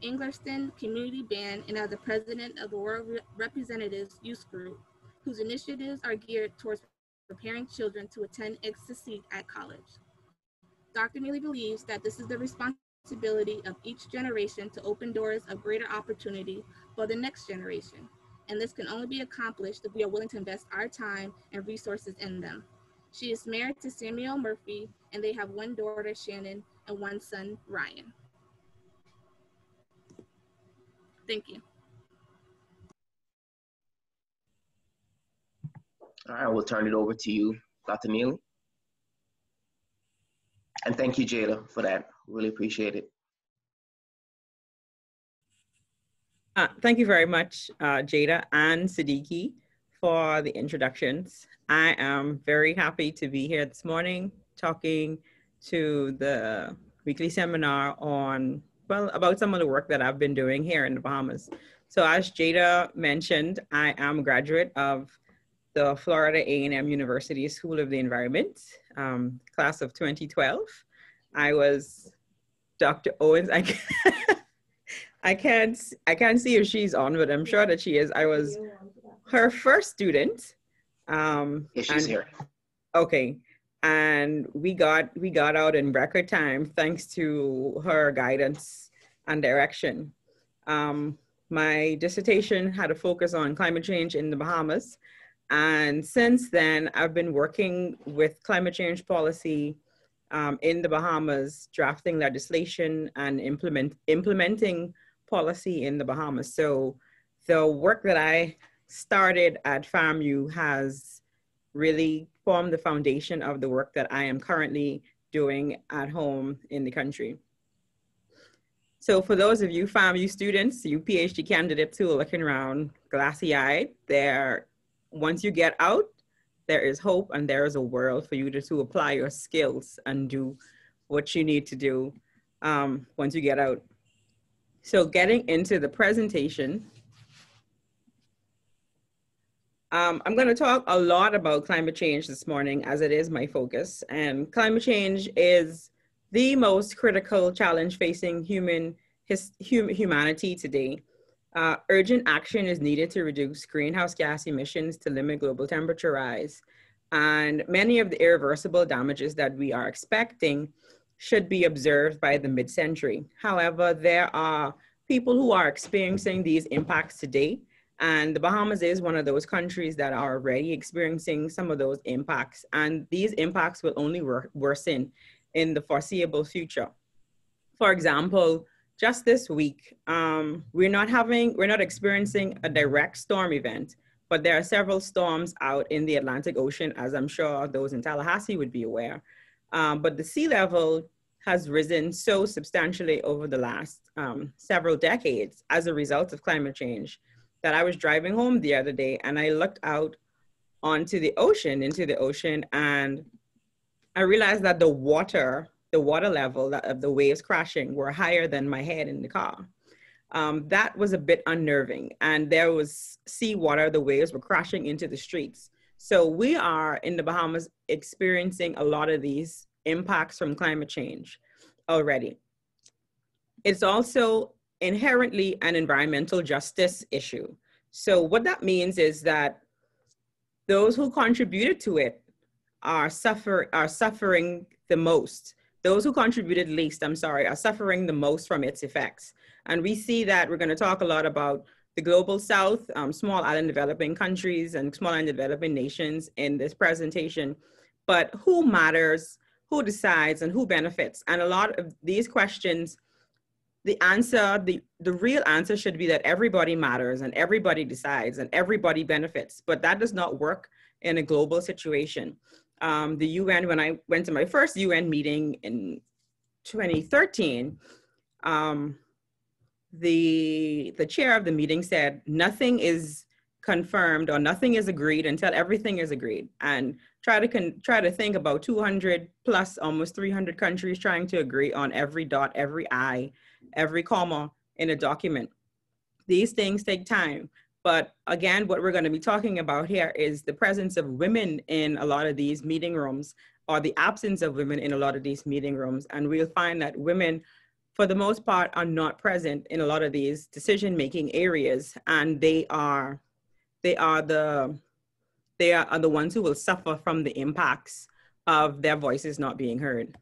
Inglerston Community Band and as the president of the World Representatives Youth Group, whose initiatives are geared towards preparing children to attend and succeed at college. Dr. Neely believes that this is the responsibility of each generation to open doors of greater opportunity for the next generation, and this can only be accomplished if we are willing to invest our time and resources in them. She is married to Samuel Murphy, and they have one daughter, Shannon, and one son, Ryan. Thank you. All right, we'll turn it over to you, Dr. Neely. And thank you, Jada, for that. Really appreciate it. Thank you very much, Jada and Siddiqui, for the introductions. I am very happy to be here this morning talking to the weekly seminar on, well, about some of the work that I've been doing here in the Bahamas. So as Jada mentioned, I am a graduate of the Florida A&M University School of the Environment, class of 2012. I was Dr. Owens. I can't see if she's on, but I'm sure that she is. I was her first student. Yeah, she's here. Okay, and we got out in record time thanks to her guidance and direction. My dissertation had a focus on climate change in the Bahamas, and since then I've been working with climate change policy in the Bahamas, drafting legislation and implementing policy in the Bahamas. So the work that I started at FAMU has really formed the foundation of the work that I am currently doing at home in the country. So for those of you FAMU students, you PhD candidates who are looking around glassy-eyed, once you get out, there is hope and there is a world for you to apply your skills and do what you need to do once you get out. So getting into the presentation, I'm going to talk a lot about climate change this morning as it is my focus. And climate change is the most critical challenge facing humanity today. Urgent action is needed to reduce greenhouse gas emissions to limit global temperature rise. And many of the irreversible damages that we are expecting should be observed by the mid-century. However, there are people who are experiencing these impacts today, and the Bahamas is one of those countries that are already experiencing some of those impacts, and these impacts will only worsen in the foreseeable future. For example, just this week, we're not experiencing a direct storm event, but there are several storms out in the Atlantic Ocean, as I'm sure those in Tallahassee would be aware. But the sea level has risen so substantially over the last several decades as a result of climate change that I was driving home the other day and I looked out into the ocean, and I realized that the water level of the waves crashing were higher than my head in the car. That was a bit unnerving, and there was seawater, the waves were crashing into the streets. So we are in the Bahamas experiencing a lot of these impacts from climate change already. It's also inherently an environmental justice issue. So what that means is that those who contributed to it are suffering the most. Those who contributed least, are suffering the most from its effects. And we see that we're going to talk a lot about the global south, small island developing countries and small island developing nations in this presentation. But who matters, who decides, and who benefits? And a lot of these questions, the real answer should be that everybody matters and everybody decides and everybody benefits. But that does not work in a global situation. The UN, when I went to my first UN meeting in 2013, the chair of the meeting said, nothing is confirmed or nothing is agreed until everything is agreed. And try to think about 200 plus almost 300 countries trying to agree on every dot, every I, every comma in a document. These things take time. But again, what we're going to be talking about here is the presence of women in a lot of these meeting rooms, or the absence of women in a lot of these meeting rooms. And we'll find that women for the most part, are not present in a lot of these decision-making areas, and they are the ones who will suffer from the impacts of their voices not being heard.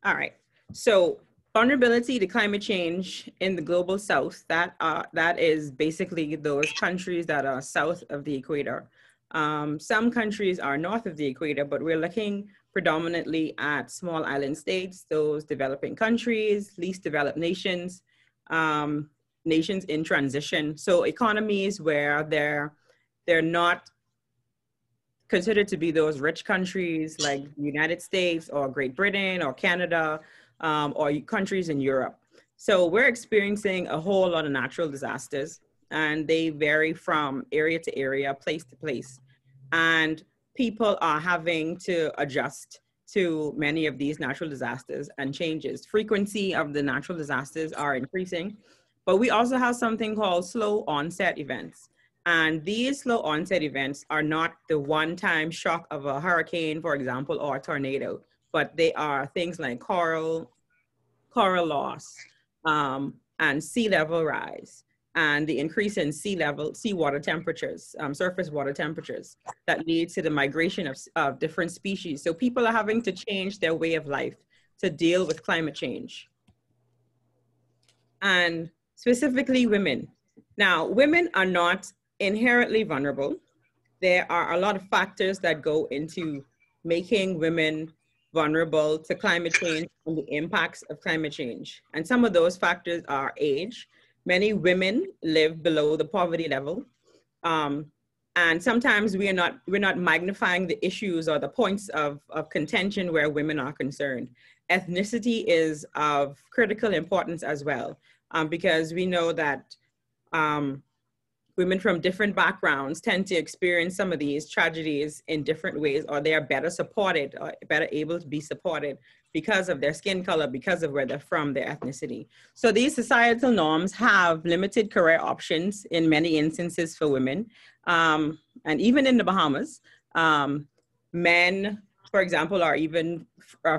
All right, so vulnerability to climate change in the global south, that is basically those countries that are south of the equator. Some countries are north of the equator, but we're looking predominantly at small island states, those developing countries, least developed nations, nations in transition. So economies where they're not considered to be those rich countries like the United States or Great Britain or Canada, or countries in Europe. So we're experiencing a whole lot of natural disasters, and they vary from area to area, place to place. And people are having to adjust to many of these natural disasters and changes. Frequency of the natural disasters are increasing, but we also have something called slow onset events. And these slow onset events are not the one-time shock of a hurricane, for example, or a tornado, but they are things like coral loss, and sea level rise, and the increase in seawater temperatures, surface water temperatures that lead to the migration of different species. So people are having to change their way of life to deal with climate change. And specifically women. Now, women are not inherently vulnerable. There are a lot of factors that go into making women vulnerable to climate change and the impacts of climate change. And some of those factors are age. Many women live below the poverty level. And sometimes we're not magnifying the issues or the points of contention where women are concerned. Ethnicity is of critical importance as well, because we know that women from different backgrounds tend to experience some of these tragedies in different ways, or they are better supported, or better able to be supported because of their skin color, because of where they're from, their ethnicity. So these societal norms have limited career options in many instances for women. And even in the Bahamas, men, for example, are even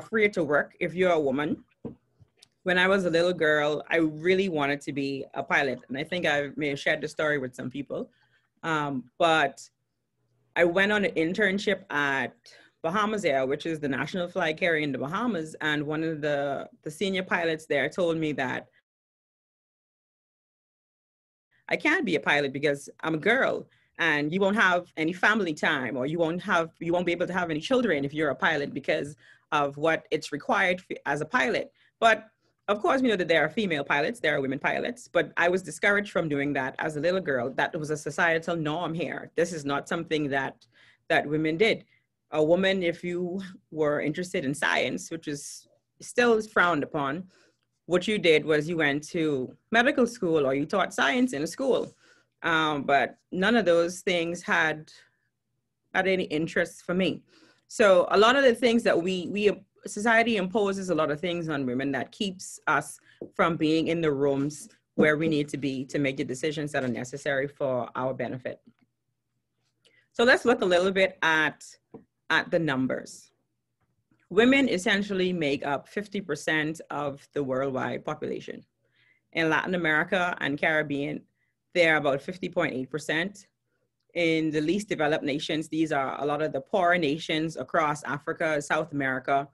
freer to work if you're a woman. When I was a little girl, I really wanted to be a pilot. And I think I may have shared the story with some people. But I went on an internship at Bahamas Air, which is the national flag carrier in the Bahamas. And one of the senior pilots there told me that I can't be a pilot because I'm a girl, and you won't have any family time, or you won't be able to have any children if you're a pilot because of what it's required as a pilot. But of course, we know that there are female pilots, there are women pilots, but I was discouraged from doing that as a little girl. That was a societal norm here. This is not something that women did. A woman, if you were interested in science, which is still frowned upon, what you did was you went to medical school or you taught science in a school. But none of those things had any interest for me. So a lot of the things that society imposes a lot of things on women that keeps us from being in the rooms where we need to be to make the decisions that are necessary for our benefit. So let's look a little bit at the numbers. Women essentially make up 50% of the worldwide population. In Latin America and Caribbean, they're about 50.8%. In the least developed nations, these are a lot of the poorer nations across Africa, South America.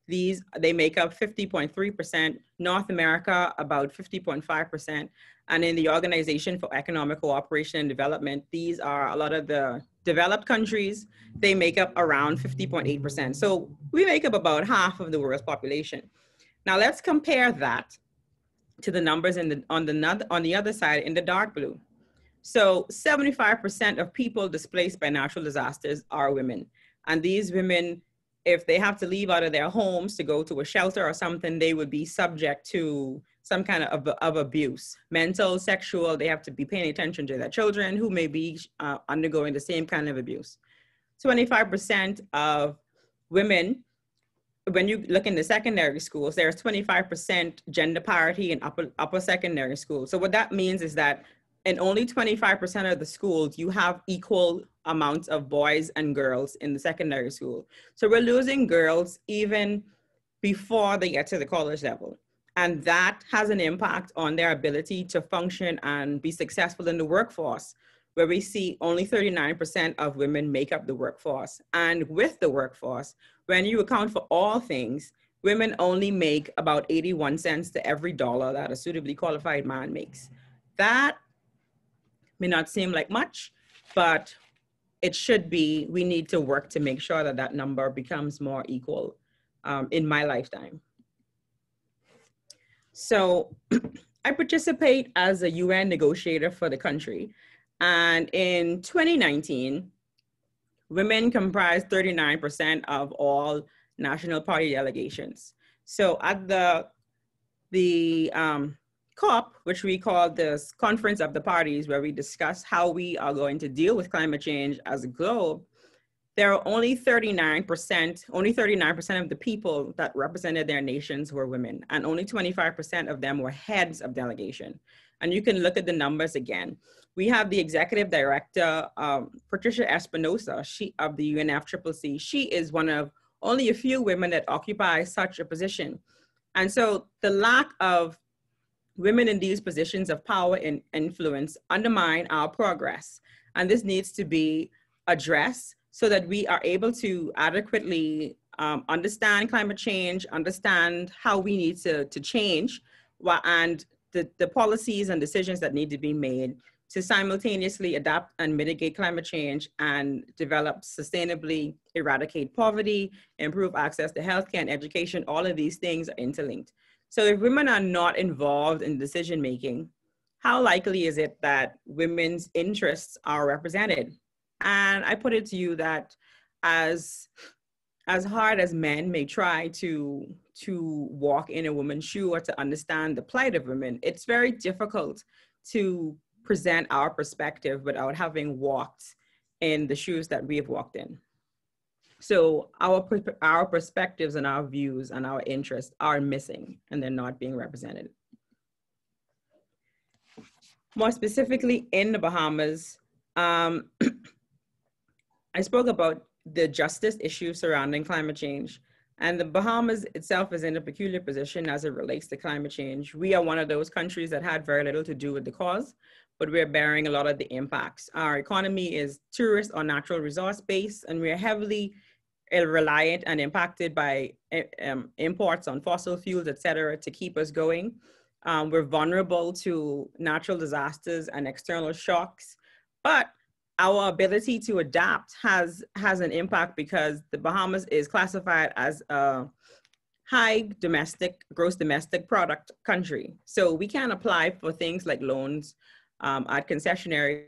They make up 50.3%, North America about 50.5%, and in the Organization for Economic Cooperation and Development, these are a lot of the developed countries. They make up around 50.8%. So we make up about half of the world's population. Now let's compare that to the numbers on the other side in the dark blue. So 75% of people displaced by natural disasters are women. And these women, if they have to leave out of their homes to go to a shelter or something, they would be subject to some kind of abuse, mental, sexual. They have to be paying attention to their children who may be undergoing the same kind of abuse. 25% of women, when you look in the secondary schools, there's 25% gender parity in upper secondary schools. So what that means is that in only 25% of the schools, you have equal amounts of boys and girls in the secondary school. So we're losing girls even before they get to the college level. And that has an impact on their ability to function and be successful in the workforce, where we see only 39% of women make up the workforce. And with the workforce, when you account for all things, women only make about 81 cents to every dollar that a suitably qualified man makes. That may not seem like much, but it should be. We need to work to make sure that that number becomes more equal in my lifetime. So I participate as a UN negotiator for the country. And in 2019, women comprised 39% of all national party delegations. So at the COP, which we call this Conference of the Parties, where we discuss how we are going to deal with climate change as a globe, there are only 39% of the people that represented their nations were women, and only 25% of them were heads of delegation. And you can look at the numbers again. We have the executive director, Patricia Espinosa, of the UNFCCC. She is one of only a few women that occupy such a position. And so the lack of women in these positions of power and influence undermine our progress. And this needs to be addressed so that we are able to adequately understand climate change, understand how we need to change, and the policies and decisions that need to be made to simultaneously adapt and mitigate climate change and develop sustainably eradicate poverty, improve access to healthcare and education. All of these things are interlinked. So if women are not involved in decision-making, how likely is it that women's interests are represented? And I put it to you that as hard as men may try to walk in a woman's shoe or to understand the plight of women, it's very difficult to present our perspective without having walked in the shoes that we have walked in. So our perspectives and our views and our interests are missing, and they're not being represented. More specifically in the Bahamas, I spoke about the justice issue surrounding climate change. And the Bahamas itself is in a peculiar position as it relates to climate change. We are one of those countries that had very little to do with the cause, but we're bearing a lot of the impacts. Our economy is tourist or natural resource based, and we're heavily reliant and impacted by imports on fossil fuels, et cetera, to keep us going. We're vulnerable to natural disasters and external shocks, but our ability to adapt has an impact because the Bahamas is classified as a high gross domestic product country. So we can apply for things like loans at concessionary